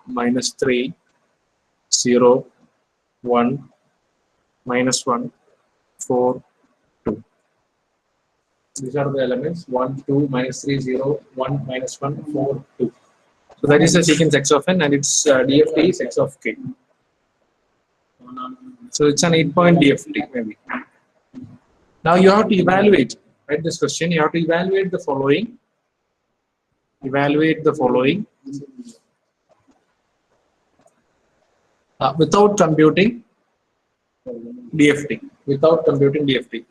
minus 3, 0, 1, minus 1, 4, 2. These are the elements 1, 2, minus 3, 0, 1, minus 1, 4, 2. So that is the sequence x of n, and its DFT is x of k. So it's an 8-point DFT maybe. Now you have to evaluate, right, this question. You have to evaluate the following. Evaluate the following without computing DFT. Without computing DFT.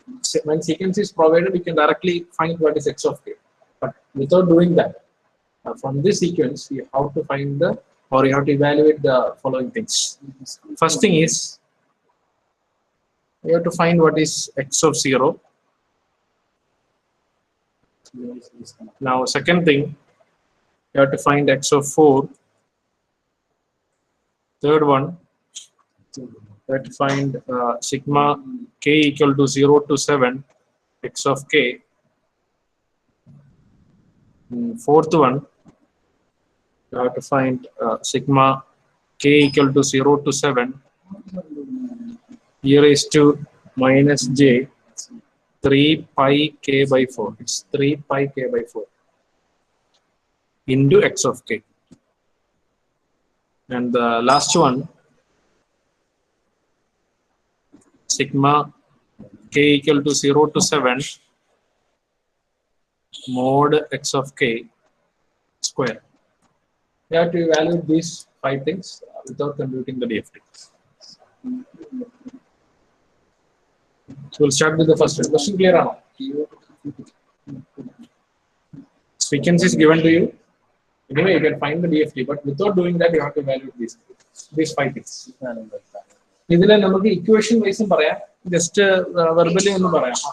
When sequence is provided, we can directly find what is x of k. But without doing that, from this sequence, you have to find the, or you have to evaluate the following things. First thing is, you have to find what is x of 0. Now, second thing, you have to find x of 4. Third one, you have to find sigma k equal to 0 to 7, x of k. Fourth one, you have to find sigma k equal to 0 to 7, e raised to minus j 3 pi k by 4. It's 3 pi k by 4 into x of k. And the last one, sigma k equal to 0 to 7 mod x of k square. You have to evaluate these 5 things without computing the DFT. So we'll start with the first one. Question clear now? Sequence is given to you. Anyway, you can find the DFT, but without doing that, you have to evaluate these 5 things. This is equation wise. Just verbally,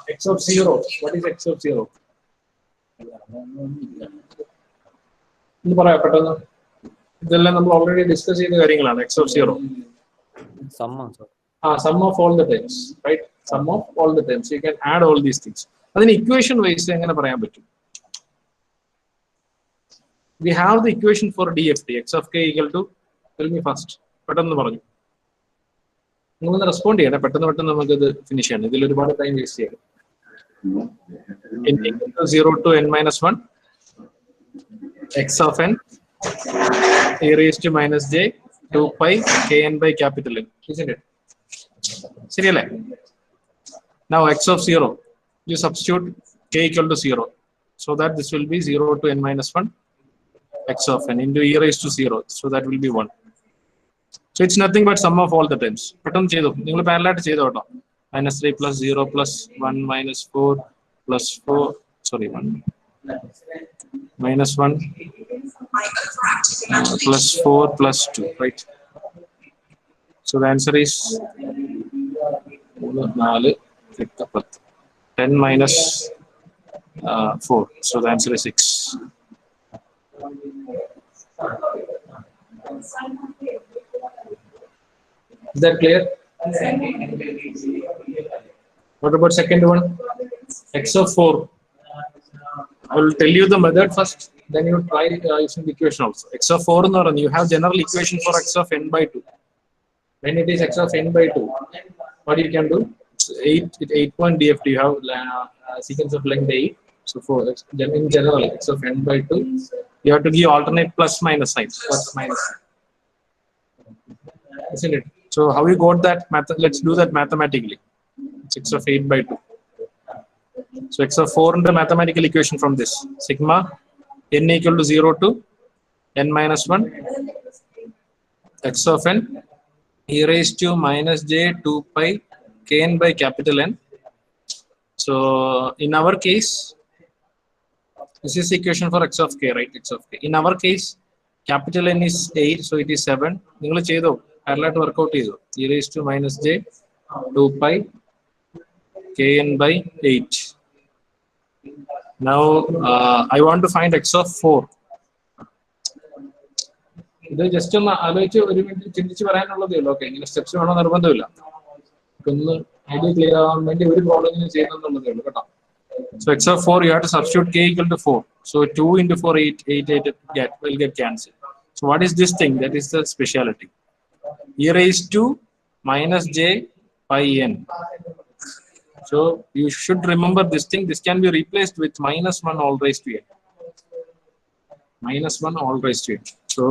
x of 0. What is x of 0? We already discussed x of 0. Sum of all the terms, right? Sum of all the terms. You can add all these things. Then equation wise, we have the equation for DFT. X of k equal to, tell me first. You respond here. Finish time waste. N equal to 0 to n minus 1. X of n e raised to minus j 2 pi kn by capital N. Isn't it? Serial. Now x of 0. You substitute k equal to 0. So that this will be 0 to n minus 1. X of n into e raised to 0. So that will be 1. So it's nothing but sum of all the terms. Minus 3 plus 0 plus 1 minus 4 plus 4. Sorry, 1. Minus 1 plus 4 plus 2. Right. So the answer is 10 minus 4. So the answer is 6. Is that clear? What about second one? X of 4. I will tell you the method first, then you try using the equation also. X of 4, you have general equation for x of n by 2. When it is x of n by 2, what you can do? It's 8-point DFT. You have a sequence of length 8. So for in general, x of n by 2, you have to give alternate plus minus signs. Plus minus. Isn't it? So how you got that? Let's do that mathematically. It's x of 8 by 2. So x of 4 in the mathematical equation from this. Sigma n equal to 0 to n minus 1. X of n e raised to minus j 2 pi kn by capital N. So in our case, this is the equation for x of k, right? X of k. In our case, capital N is 8, so it is 7. Parallel to work out e raised to minus j 2 pi kn by 8. Now I want to find x of 4. This just a steps. So x of 4, you have to substitute k equal to 4. So 2 into 4, 8 will get cancelled. So what is this thing? That is the speciality. E raised to minus j pi n. So you should remember this thing. This can be replaced with minus 1 all raised to n. Minus 1 all raised to n. So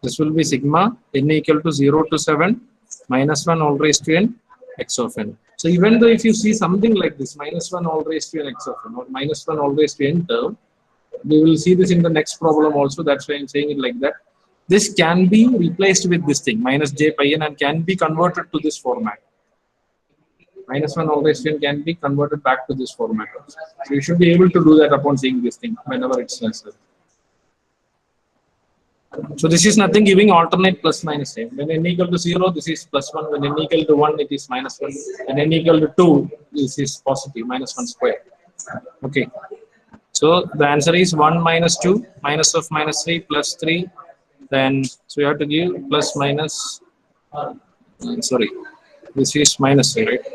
this will be sigma n equal to 0 to 7 minus 1 all raised to n x of n. So even though if you see something like this, minus 1 all raised to n x of n or minus 1 all raised to n term, we will see this in the next problem also. That's why I'm saying it like that. This can be replaced with this thing, minus j pi n, and can be converted to this format. Minus 1 all raised to n can be converted back to this format. So you should be able to do that upon seeing this thing whenever it's necessary. So this is nothing giving alternate plus minus sign. When n equal to 0, this is plus 1. When n equal to 1, it is minus 1. When n equal to 2, this is positive, minus 1 square. Okay. So the answer is 1 minus 2, minus of minus 3 plus 3. Then, so you have to give plus minus, sorry, this is minus 3, right?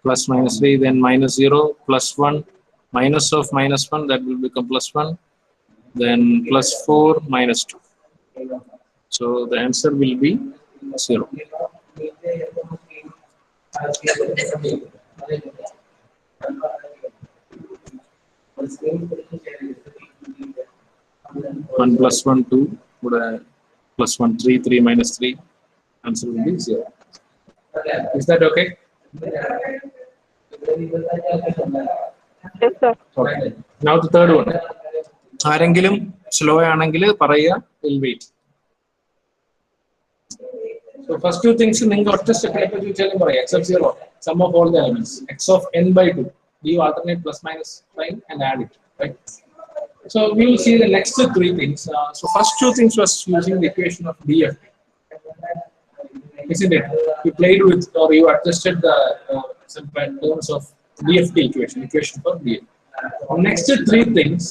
Plus minus 3, then minus 0, plus 1, minus of minus 1, that will become plus 1. Then plus 4 minus 2. So the answer will be 0. One plus 1 2 would plus 1 3 3 minus 3. Answer will be 0. Is that okay? Yes, sir. Okay. Now the third one. ആരെങ്കിലും slow ആണെങ്കിൽ പറയുക, will wait. So first two things നിങ്ങൾക്ക് ഒറ്റ സ്റ്റെപ്പിലേക്ക് ചോദിച്ചാലും പറയാം. X of 0, sum of all the elements. X of n by 2. Give alternate plus minus sign and add it. Right? So we will see the next three things. So first two things was using the equation of DFT. Isn't it? You played with or you adjusted the some terms of DFT equation for DFT. Next three things.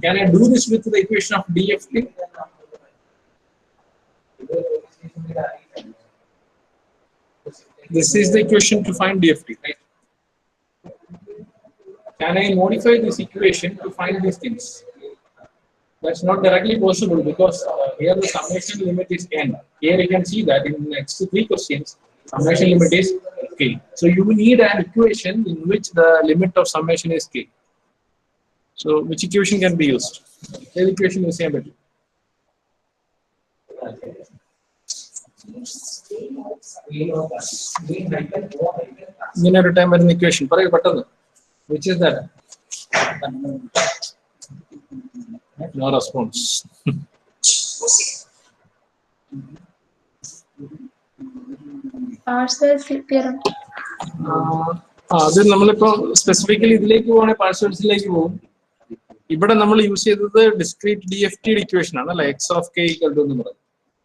Can I do this with the equation of DFT? This is the equation to find DFT, right? Can I modify this equation to find these things? That's not directly possible because here the summation limit is n. Here you can see that in the next three questions, summation limit is k. So you need an equation in which the limit of summation is k. So which equation can be used? The equation is same. Linear time an equation. Which is that? No response. Parseval's theorem. അത് നമ്മളിപ്പോ specifically ഇതിലേക്ക് പോവാണെങ്കിൽ പാർസൽസിലേക്ക് പോകും. ഇവിടെ നമ്മൾ use ചെയ്തത് discrete DFT equation ആണ് അല്ലെ, x of k equal to എന്ന് പറയുന്നത്.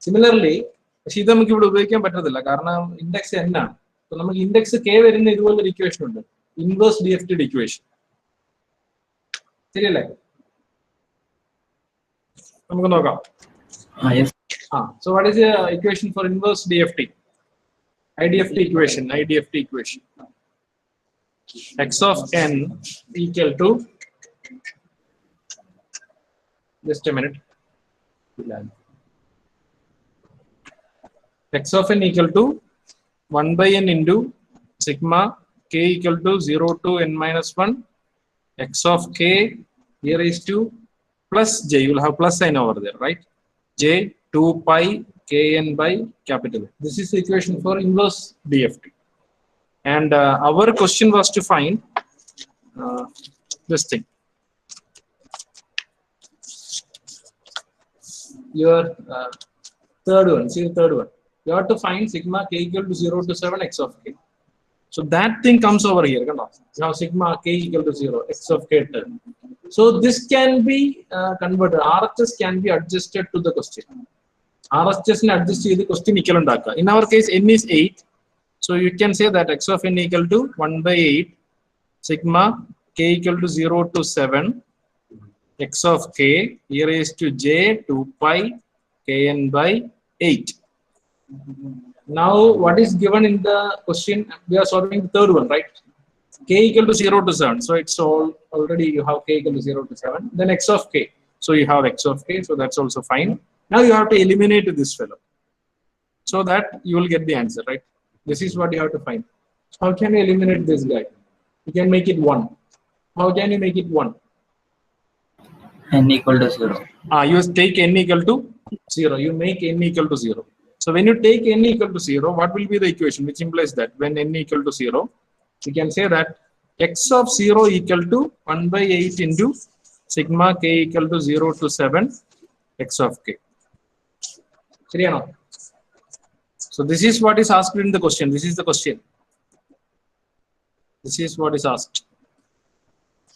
സിമിലർലി പക്ഷെ ഇത് നമുക്ക് ഇവിടെ ഉപയോഗിക്കാൻ പറ്റത്തില്ല കാരണം ഇൻഡെക്സ് n ആണ്. അപ്പൊ നമുക്ക് ഇൻഡെക്സ് കെ വരുന്ന ഇതുപോലൊരു ഇക്വേഷൻ ഉണ്ട്, ഇൻവേഴ്സ് DFT ഇക്വേഷൻ. ശരിയല്ലേ? നമുക്ക് നോക്കാം. So what is the equation for inverse DFT? IDFT equation. X of n equal to, just a minute. X of n equal to 1 by n into sigma k equal to 0 to n minus 1 x of k e raised to plus j. You will have plus sign over there, right? J 2 pi kn by capital. This is the equation for inverse DFT. And our question was to find this thing. Your third one, see the third one. You have to find sigma k equal to 0 to 7 x of k. So that thing comes over here. Now sigma k equal to 0 x of k term. So this can be converted. RHS can be adjusted to the question. RHS can adjust to the question equal. In our case, n is 8. So you can say that x of n equal to 1 by 8 sigma k equal to 0 to 7 x of k e raised to j 2 pi kn by 8. Now what is given in the question? We are solving the third one, right? K equal to 0 to 7. So it's all already you have k equal to 0 to 7. Then x of k. So you have x of k. So that's also fine. Now you have to eliminate this fellow so that you will get the answer, right? This is what you have to find. So how can you eliminate this guy? You can make it 1. How can you make it 1? N equal to 0. You take n equal to 0. You make n equal to 0. So when you take n equal to 0, what will be the equation? Which implies that when n equal to 0, you can say that x of 0 equal to 1 by 8 into sigma k equal to 0 to 7 x of k. So this is what is asked in the question. This is the question. This is what is asked.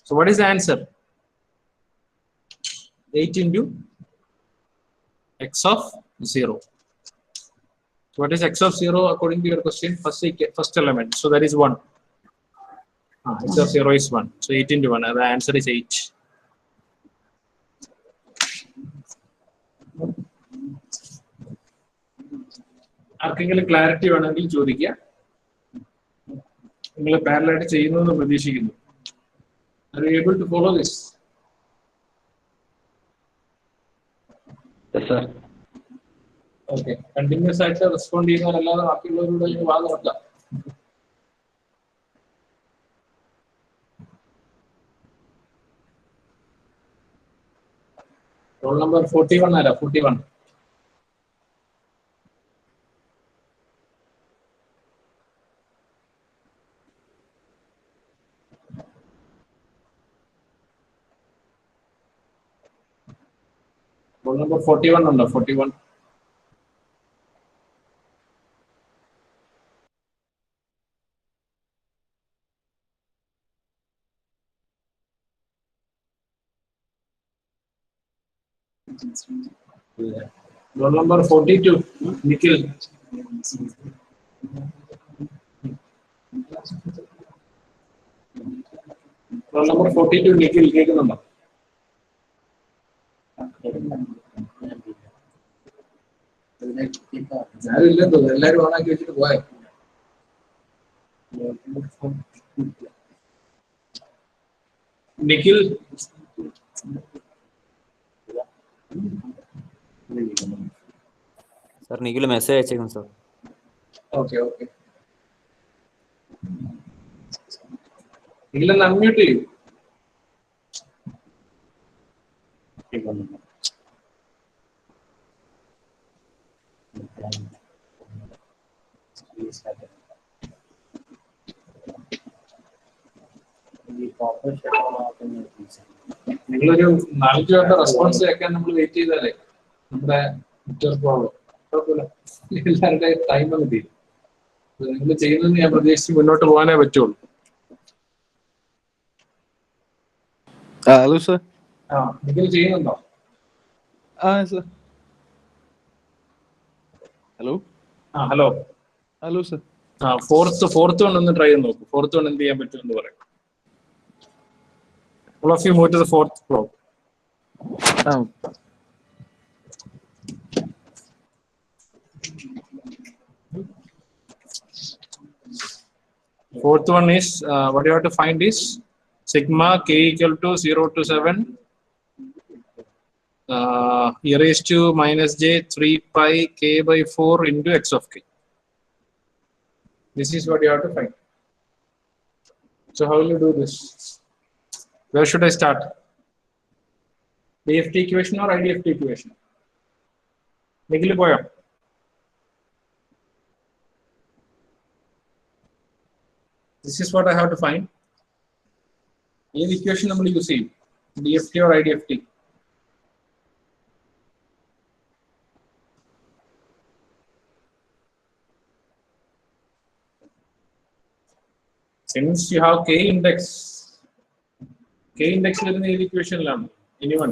So what is the answer? 8 into x of 0. So what is x of 0 according to your question? First element. So that is 1. X of 0 is 1. So 8 into 1. The answer is 8. ആർക്കെങ്കിലും clarity വേണമെങ്കിൽ ചോദിക്കുക. നിങ്ങൾ പാരലായിട്ട് ചെയ്യുന്നു എന്ന് പ്രതീക്ഷിക്കുന്നു. Are you able to follow this? Yes, sir. Okay. Continuous ആയിട്ട് respond ചെയ്യുന്നവരല്ലാതെ ബാക്കിയുള്ളവരോട് വാദം നോക്കാം. റോൾ നമ്പർ 41 ആരാ? 41. റോൾ നമ്പർ 41 ഉണ്ടോ? 41. Roll number 42, Nikhil. Roll number 42, Nikhil. കേൾക്കുന്നുണ്ടോ? ഞാനില്ലെന്ന് തോന്നുന്നു. എല്ലാരും ഓണാക്കി വെച്ചിട്ട് പോയോ? നിഖിൽ സർ നിഖിൽ മെസ്സേജ് അയച്ചേക്കുന്നു സർ. Okay okay. നിഖിലൊന്ന് അൺമ്യൂട്ട് ചെയ്യൂ. നിങ്ങളൊരു 4 പേരുടെ റെസ്പോൺസ് കേൾക്കാൻ നമ്മൾ വെയിറ്റ് ചെയ്താലേ നമ്മുടെ കുഴപ്പമില്ല, എല്ലാവരുടെയും ടൈം അങ്ങ് തീരും. നിങ്ങൾ ചെയ്യുന്നത് ഞാൻ പ്രതീക്ഷിച്ച് മുന്നോട്ട് പോകാനേ പറ്റുള്ളൂ. Hello sir. നിങ്ങൾ ചെയ്യുന്നുണ്ടോ? Sir. Hello. Hello. Hello sir. Fourth one ഒന്ന് ട്രൈ ചെയ്ത് നോക്കൂ. ഫോർത്ത് വൺ എന്ത് ചെയ്യാൻ പറ്റുമെന്ന് പറയാം. All of you move to the fourth floor. Fourth one is what you have to find is sigma k equal to 0 to 7 e raised to minus j 3 pi k by 4 into x of k. This is what you have to find. So how will you do this? Where should I start? DFT equation or IDFT equation? Nikhil boya. This is what I have to find. Any equation number you see, DFT or IDFT? Since you have k index വരുന്ന ഏത് ഇക്വേഷനിലാണ്? Anyone?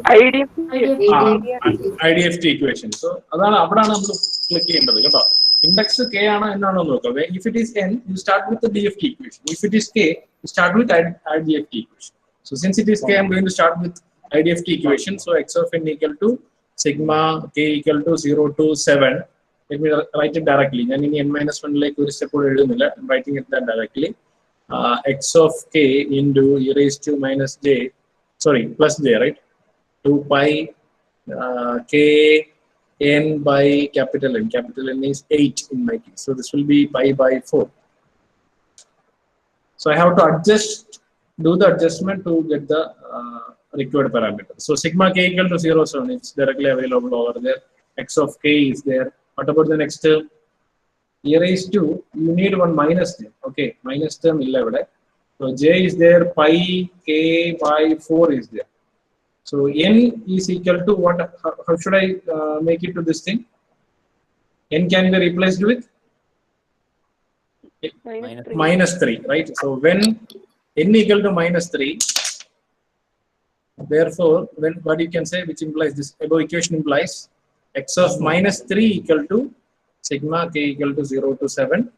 IDFT equation. So അതാണ്, അവിടാണ് നമ്മൾ click ചെയ്യേണ്ടത് കേട്ടോ. Index k ആണോ എന്നാണോ നോക്കുക. If it is n, you start with the DFT equation. If it is k, you start with IDFT equation. So since it is k, I'm going to start with IDFT equation. So x of n equal to sigma k equal to 0 to 7. Let me write it directly. ഞാൻ ഇനി n-1 ലേക്ക് ഒരു step എഴുതുന്നില്ല. I'm writing it that directly. X of k into e raised to minus j, sorry, plus j, right? 2 pi k n by capital N. Capital N is 8 in my case. So this will be pi by 4. So I have to do the adjustment to get the required parameter. So sigma k equal to 0, so it's directly available over there. X of k is there. What about the next term? E raised to, you need one minus term. Okay, minus term 11. So j is there, pi k by 4 is there. So n is equal to what? How should I make it to this thing? N can be replaced with minus 3, right? So when n equal to minus 3, therefore, when what you can say, which implies this above equation implies x of minus 3 equal to sigma k equal to 0 to 7.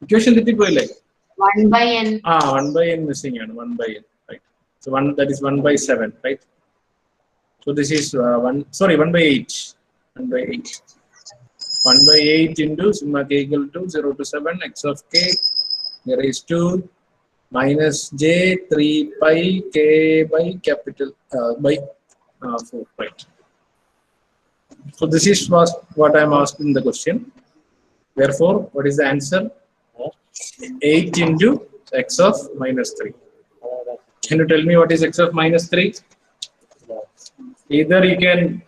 Equation like 1 by n. 1 by n missing and 1 by n, right? So 1, that is 1 by 7, right? So this is 1 by 8. 1 by 8. 1 by 8 into sigma k equal to 0 to 7 x of k raised to minus j 3 pi k by capital by 4, right? So this is what I am asked in the question. Therefore, what is the answer? 8 into x of minus 3. Can you tell me what is x of minus 3? Either you can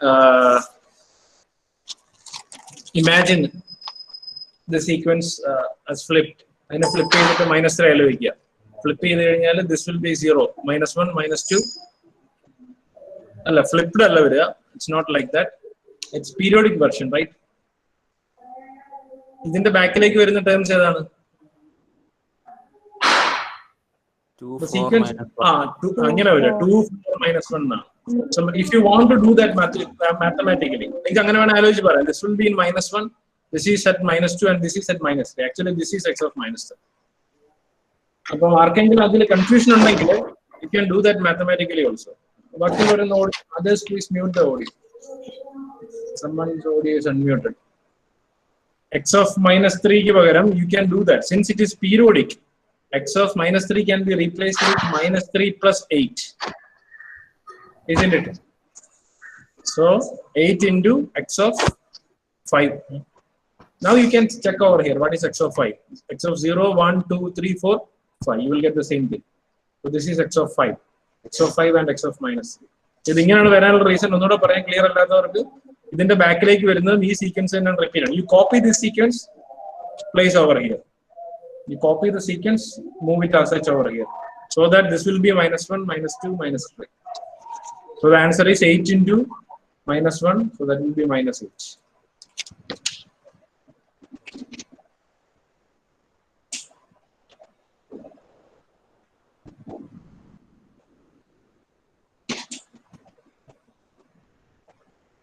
imagine the sequence as flipped. And flip to minus 3. Flip this will be 0. Minus 1, minus 2. Flipped. It's not like that. It's periodic version, right? In the back the terms. 2, The 4 sequence, minus 1. 2, 4 minus 1 now. So if you want to do that mathematically, this will be in minus 1, this is at minus 2, and this is at minus 3. Actually, this is x of minus 3. So, confusion you can do that mathematically also. But others, please mute the audio. Someone's audio is unmuted. X of minus 3, you can do that. Since it is periodic, x of minus 3 can be replaced with minus 3 plus 8. Isn't it? So 8 into x of 5. Now you can check over here. What is x of 5? X of 0, 1, 2, 3, 4, 5. You will get the same thing. So this is x of 5. X of 5 and x of minus 3. So this is the reason clear. In the back sequence and repeat. You copy this sequence, place over here. You copy the sequence, move it as such over here. So that this will be minus 1, minus 2, minus 3. So the answer is 8 into minus 1. So that will be minus 8.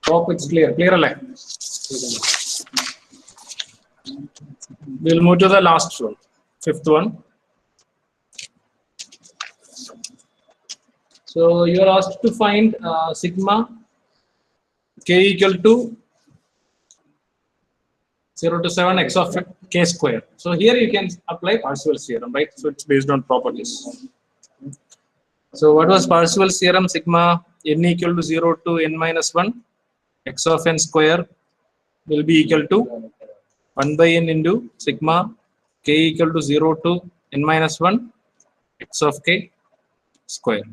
Hope it's clear. Clear alike. We'll move to the last one, 5th one. So you are asked to find sigma k equal to 0 to 7 x of k square. So here you can apply Parseval's theorem, right? So it's based on properties. So what was Parseval's theorem? Sigma n equal to 0 to n minus 1 x of n square will be equal to 1 by n into sigma k equal to 0 to n minus 1 x of k square.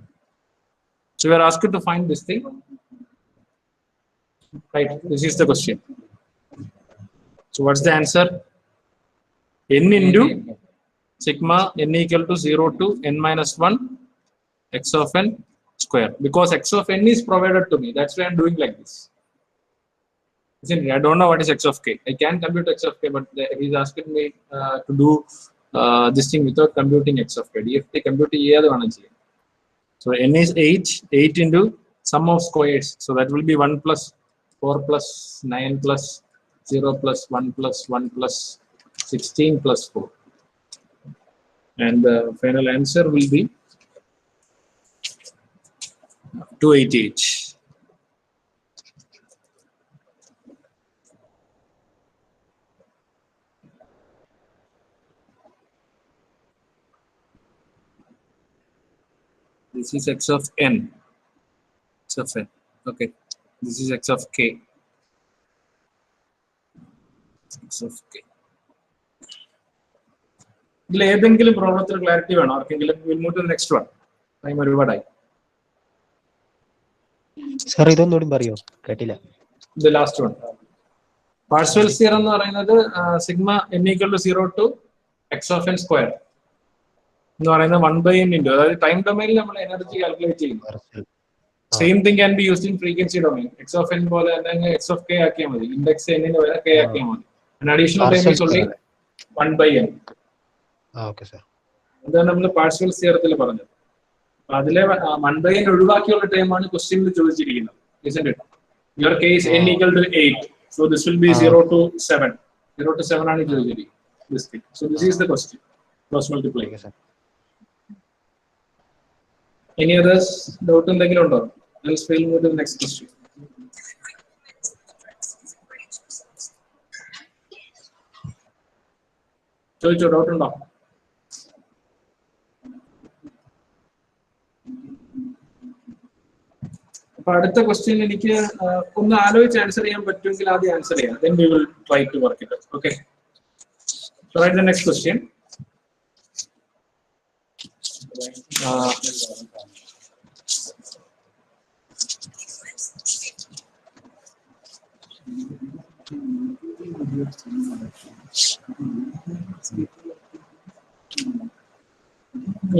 So we are asked to find this thing. Right, this is the question. So what's the answer? N into sigma n equal to 0 to n minus 1 x of n square. Because x of n is provided to me. That's why I'm doing like this. I don't know what is x of k. I can compute x of k, but he's asking me to do this thing without computing x of k. DFT compute. So n is 8. 8 into sum of squares. So that will be 1 plus 4 plus 9 plus 0 plus 1 plus 1 plus 16 plus 4. And the final answer will be 288. This is x of n. X of n. Okay. This is x of k. x of k. ഇതിൽ ഏതെങ്കിലും പ്രോബ്ലത്തിൽ clarity വേണം ആർക്കെങ്കിലും? Will move to the next one. Time ഒരുപാടായി. Sir ഇതൊന്നുകൂടി പറയോ? കേട്ടില്ല. The last one. Parseval's theorem എന്ന് പറയുന്നത് sigma n equal to 0 to x of n square എന്ന് പറയുന്നത് 1/n ഇൻറ്റു, അതായത് ടൈം ഡൊമൈനിൽ നമ്മൾ എനർജി കാൽക്കുലേറ്റ് ചെയ്യുന്നു. Same thing can be used in frequency domain. X of n പോലെ തന്നെ എക്സ് ഓഫ് കെ ആക്കിയാൽ മതി. ഇൻഡെക്സ് എന്നിന് വരെ കെ ആക്കിയാൽ മതി. Additional time is only 1/n. Okay sir. അതാണ് നമ്മൾ പാർഷ്യൽസ് തിയറത്തിൽ പറഞ്ഞത്. അതിലെ 1/n ഒഴിവാക്കിയുള്ള ടൈമാണ് ക്വസ്റ്റ്യനിൽ ചോദിച്ചിരിക്കുന്നത്. Isn't it? Your case n equal to 8. So this will be 0 to 7. 0 to 7 ആണ് ചോദിച്ചിരിക്കുന്നത്. This thing. So this is the question. Cross multiply. Any others? Doubt എന്തെങ്കിലും ഉണ്ടോ? Else we'll move to the next question. ചോദിച്ചോ, doubt ഉണ്ടോ? അപ്പൊ അടുത്ത question എനിക്ക് ഒന്ന് ആലോചിച്ച് ആൻസർ ചെയ്യാൻ പറ്റുമെങ്കിൽ ആദ്യം ആൻസർ ചെയ്യാം. Then we will try to work it out. Okay. So write the next question.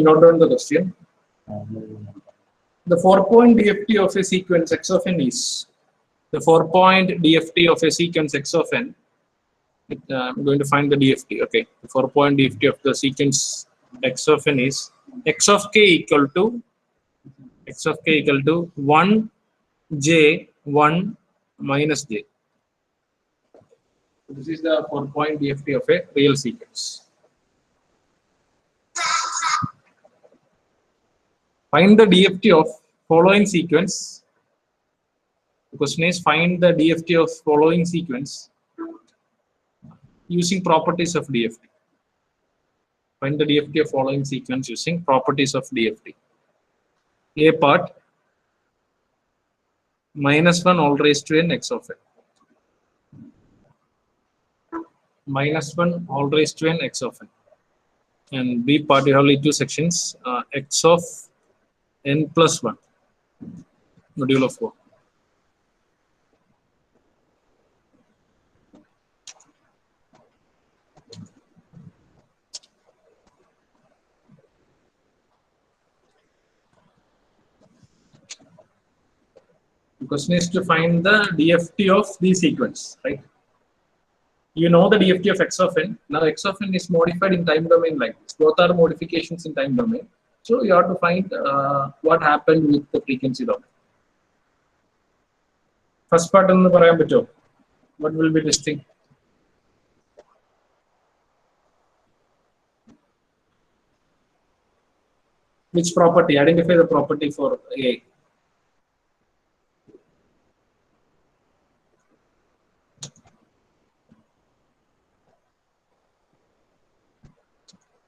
Note down the question. The 4-point DFT of a sequence x of n is the 4-point DFT of a sequence x of n. I'm going to find the DFT. Okay, the 4-point DFT of the sequence x of n is x of k equal to 1 j 1 minus j. This is the 4-point DFT of a real sequence. Find the DFT of following sequence. The question is find the DFT of following sequence using properties of DFT. Find the DFT of following sequence using properties of DFT. A part -1 all raised to n x of n. -1 all raised to n x of n. And B part, you have only two sections, x of n plus 1, module of 4. The question is to find the DFT of the sequence, right? You know the DFT of x of n. Now x of n is modified in time domain like this. Both are modifications in time domain. So you have to find what happened with the frequency domain. First part on the parameter pachcho. What will be this thing? Which property? Identify the property for A.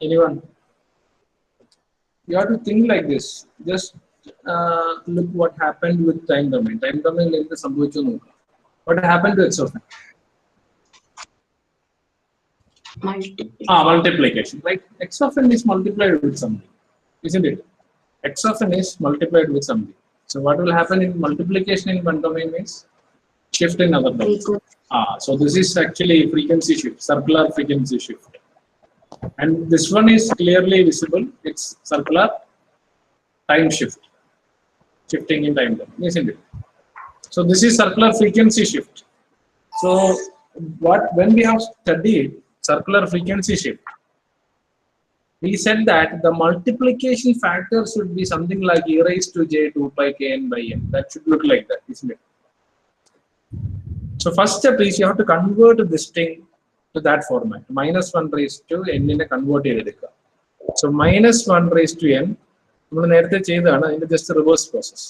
Anyone? You have to think like this. Just look what happened with time domain. Time domain like the sambhavichu nokka. What happened to x of n? Multiplication. Right? X of n is multiplied with something, isn't it? X of n is multiplied with something. So what will happen in multiplication in one domain means shift in other domain. So this is actually frequency shift, circular frequency shift. And this one is clearly visible. It's circular time shift, shifting in time domain, isn't it? So this is circular frequency shift. So when we have studied circular frequency shift, we said that the multiplication factor should be something like e raised to j 2 pi k n by n. That should look like that, isn't it? So first step is you have to convert this thing to that format. -1 raised to n in a convert edukka. So -1 raised to n, we നേരത്തെ ചെയ്തതാണ്, അതിന്റെ just a reverse process.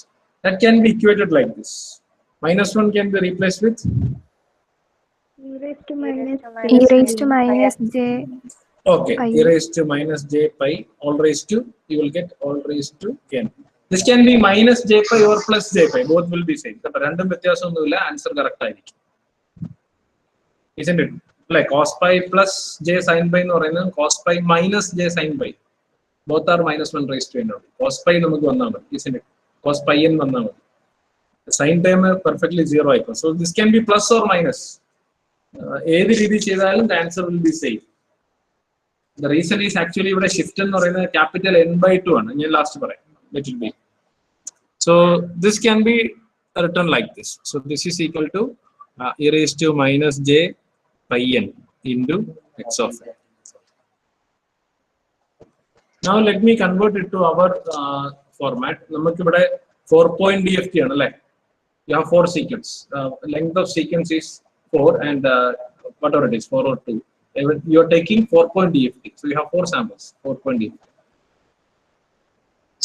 That can be equated like this. -1 can be replaced with e raised to minus j. Okay, e raised to minus j pi all raised to, you will get all raised to n. This can be minus j pi or plus j pi, both will be same. But random വ്യത്യാസമൊന്നുമില്ല, answer correct ആയിരിക്കും, isn't it? Like cos pi plus j sin pi എന്ന് പറയുന്നത് cos pi minus j sin pi. Both are minus 1 raised to n. Cos pi നമുക്ക് വന്നാൽ മതി, isn't it? Cos pi n വന്നാൽ മതി. Sin term perfectly 0 ആയിരിക്കും. So this can be plus or minus. ഏത് രീതി ചെയ്താലും the answer will be same. The reason is actually ഇവിടെ shift എന്ന് പറയുന്നത് capital N/2 ആണ്. ഞാൻ ലാസ്റ്റ് പറയാം. Let it be. So this can be written like this. So this is equal to e raised to minus j pi n into x of n. Now let me convert it to our format. നമുക്ക് ഇവിടെ 4-point DFT ആണ് അല്ലേ? You have 4 sequence. Length of sequence is 4 and whatever it is, 4 or 2. You are taking 4-point DFT. So you have 4 samples, 4-point DFT.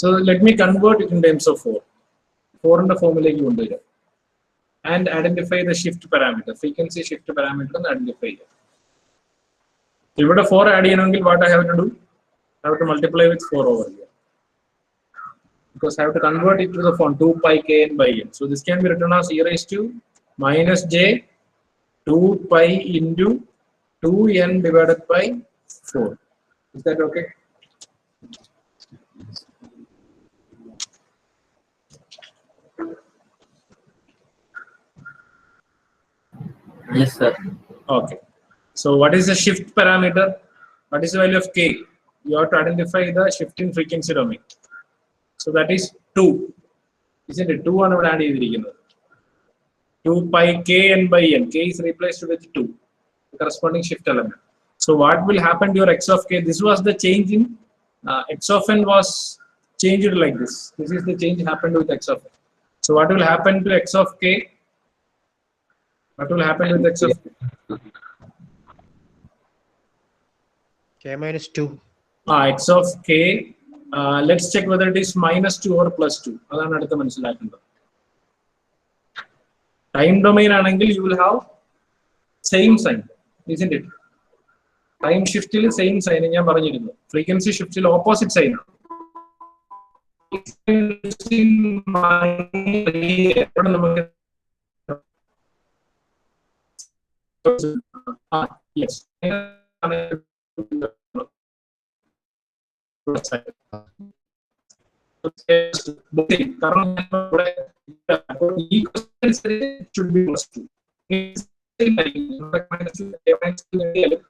So let me convert it in terms of 4. 4 in the formula you want to do. And identify the shift parameter, frequency shift parameter and identify it. So if you have 4 add what I have to do? I have to multiply with 4 over here. Because I have to convert it to the form 2 pi k n by n. So this can be written as e raised to minus j 2 pi into 2n divided by 4. Is that okay? Yes, sir. Okay. So what is the shift parameter? What is the value of k? You have to identify the shift in frequency domain. So that is 2. Isn't it? 2 ആണ് ഇവിടെ add ചെയ്തിരിക്കുന്നത്. 2 pi k n by n. K is replaced with 2. The corresponding shift element. So what will happen to your x of k? This was the change in x of n was changed like this. This is the change happened with x of n. So what will happen to x of k? What will happen with x of k? K minus 2. X of k. Let's check whether it is minus 2 or plus 2. അതാണ് അടുത്ത മനസ്സിലാക്കേണ്ടത്. Time domain ആണെങ്കിൽ you will have same sign, isn't it? Time shift il same sign ഞാൻ പറഞ്ഞിരുന്നു. Frequency shift il opposite sign ആണ്. Yes. കാരണം ഈ should be plus 2.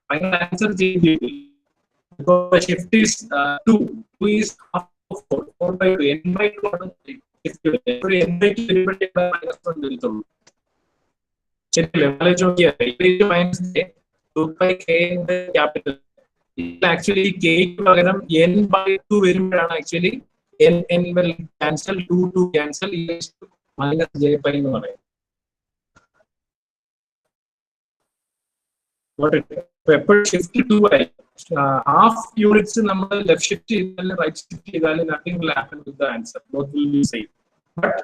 Final answer change because the shift is 2. 2 is half of 4. 4 by 2. N by 2 ആണ് n by 2 minus 1 വരുത്തുള്ളൂ. ശരിയല്ലേ? ആലോചിച്ച് നോക്കിയാൽ minus j 2 by k into capital. Actually k ക്ക് പകരം n by 2 വരുമ്പോഴാണ് actually n will cancel, 2 cancel, minus j pi എന്ന് പറയും. എപ്പോഴും ഷിഫ്റ്റ് 2 ആയി half units നമ്മൾ ലെഫ്റ്റ് ഷിഫ്റ്റ് ചെയ്താലും റൈറ്റ് ഷിഫ്റ്റ് ചെയ്താലും nothing will happen with the answer. Both will be same. But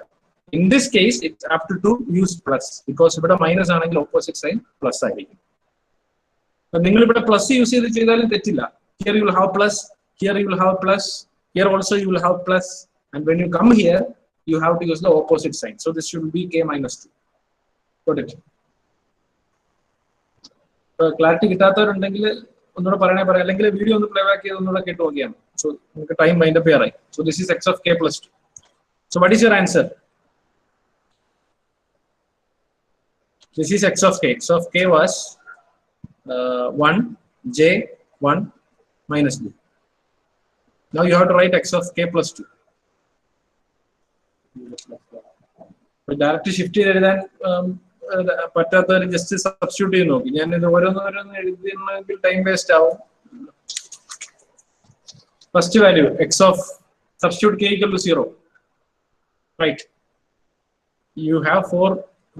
in this case it's up to use plus because ഇവിടെ minus ആണെങ്കിൽ opposite sign plus ആയിരിക്കും. നിങ്ങൾ ഇവിടെ plus use ചെയ്ത് ചെയ്താലും തെറ്റില്ല. Here you will have plus, here you will have plus, here also you will have plus, and when you come here you have to use the opposite sign. So this should be k minus 2. Got it? Clarity കിട്ടാത്തവരുണ്ടെങ്കിൽ ഒന്നുകൂടെ പറയാം, അല്ലെങ്കിൽ video ഒന്ന് play back ചെയ്ത് ഒന്നുകൂടെ കേട്ട് നോക്കിയാണ്. So നമുക്ക് time wind up ചെയ്യാറായി. So this is x of k plus 2. So what is your answer? This is x of k. X of k was 1 j 1 minus b. Now you have to write x of k plus 2. Direct shift ചെയ്തെഴുതാൻ പറ്റാത്തവർ just substitute ചെയ്ത് നോക്കി. ഞാൻ ഇത് ഓരോന്നോരോന്ന് എഴുതിയെങ്കിൽ time waste ആവും. First value x of substitute k equal to 0. Right. You have 4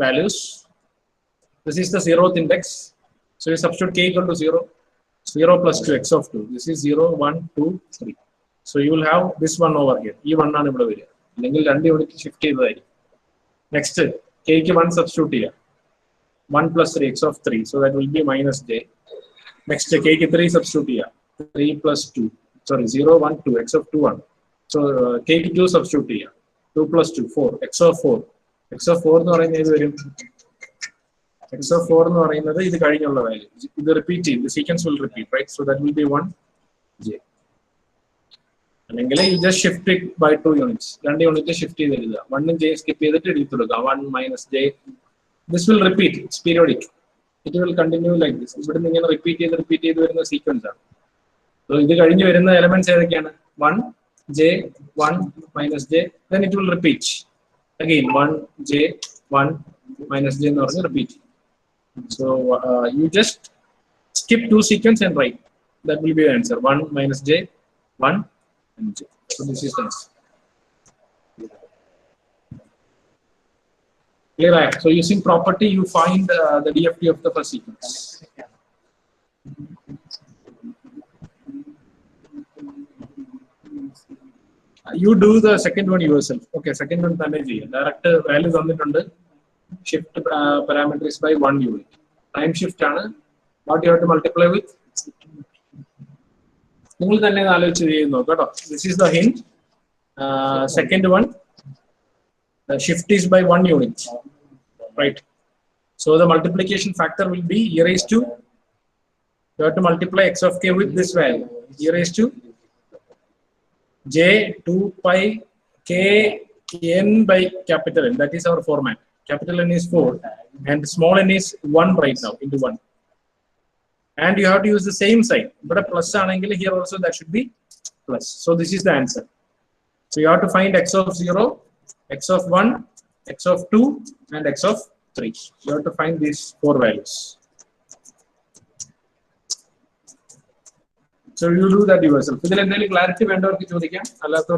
values. This is the 0th index. So you substitute k equal to 0. 0 plus 2 x of 2. This is 0, 1, 2, 3. So you will have this one over here. ഈ 1 ആണ് ഇവിടെ വരിക. അല്ലെങ്കിൽ 2 unit shift ചെയ്തതായിരിക്കും. Next k ക്ക് 1 substitute ചെയ്യാം. 1 plus 3 x of 3. So that will be minus j. Next k ക്ക് 3 substitute ചെയ്യാം. 3 plus 2. Sorry, 0, 1, 2. x of 2 1. So k ക്ക് 2 സബ്സ്റ്റിറ്റ്യൂട്ട് ചെയ്യാം. 2 plus 2 4. x of 4. x of 4 എന്ന് പറയുന്നത് ഏത് വരും? x of 4 എന്ന് പറയുന്നത് ഇത് കഴിഞ്ഞുള്ള വാല്യൂ. ഇത് റിപ്പീറ്റ് ചെയ്യും. The sequence will repeat, right? So that will be 1j. അല്ലെങ്കിൽ you just shift it by 2 units. 2 unit shift ചെയ്ത് എഴുതുക. 1 j സ്കിപ്പ് ചെയ്തിട്ട് എടുത്ത് കൊടുക്കുക. 1 minus j. This will repeat. It's periodic. It will continue like this. ഇവിടെ നിന്ന് ഇങ്ങനെ repeat ചെയ്ത് വരുന്ന സീക്വൻസ് ആണ്. So ഇത് കഴിഞ്ഞ് വരുന്ന എലമെന്റ്സ് ഏതൊക്കെയാണ്? 1 j 1 minus j. Then it will repeat again 1 j 1 minus j എന്ന് പറഞ്ഞ് repeat. So you just skip 2 sequence and write. That will be the answer. 1 minus j 1 and j. So this is the answer. Clear, right? So using property you find the DFT of the first sequence. You do the second one yourself. Okay, second one തന്നെ ചെയ്യാം. Direct value തന്നിട്ടുണ്ട്. Shift parameters by 1 unit. Time shift ആണ്. What you have to multiply with? നിങ്ങൾ തന്നെ ആലോചിച്ച് ചെയ്യുന്നു കേട്ടോ. This is the hint. Second one, the shift is by 1 unit, right? So the multiplication factor will be e raised to. You have to multiply x of k with this value. E raised to j 2 pi k n by capital N. That is our format. Capital N is 4 and small n is 1 right now into 1. And you have to use the same sign. But a plus angle here also that should be plus. So this is the answer. So you have to find x of 0, x of 1, x of 2 and x of 3. You have to find these 4 values. So you do that yourself. If you have any clarity, you can ask.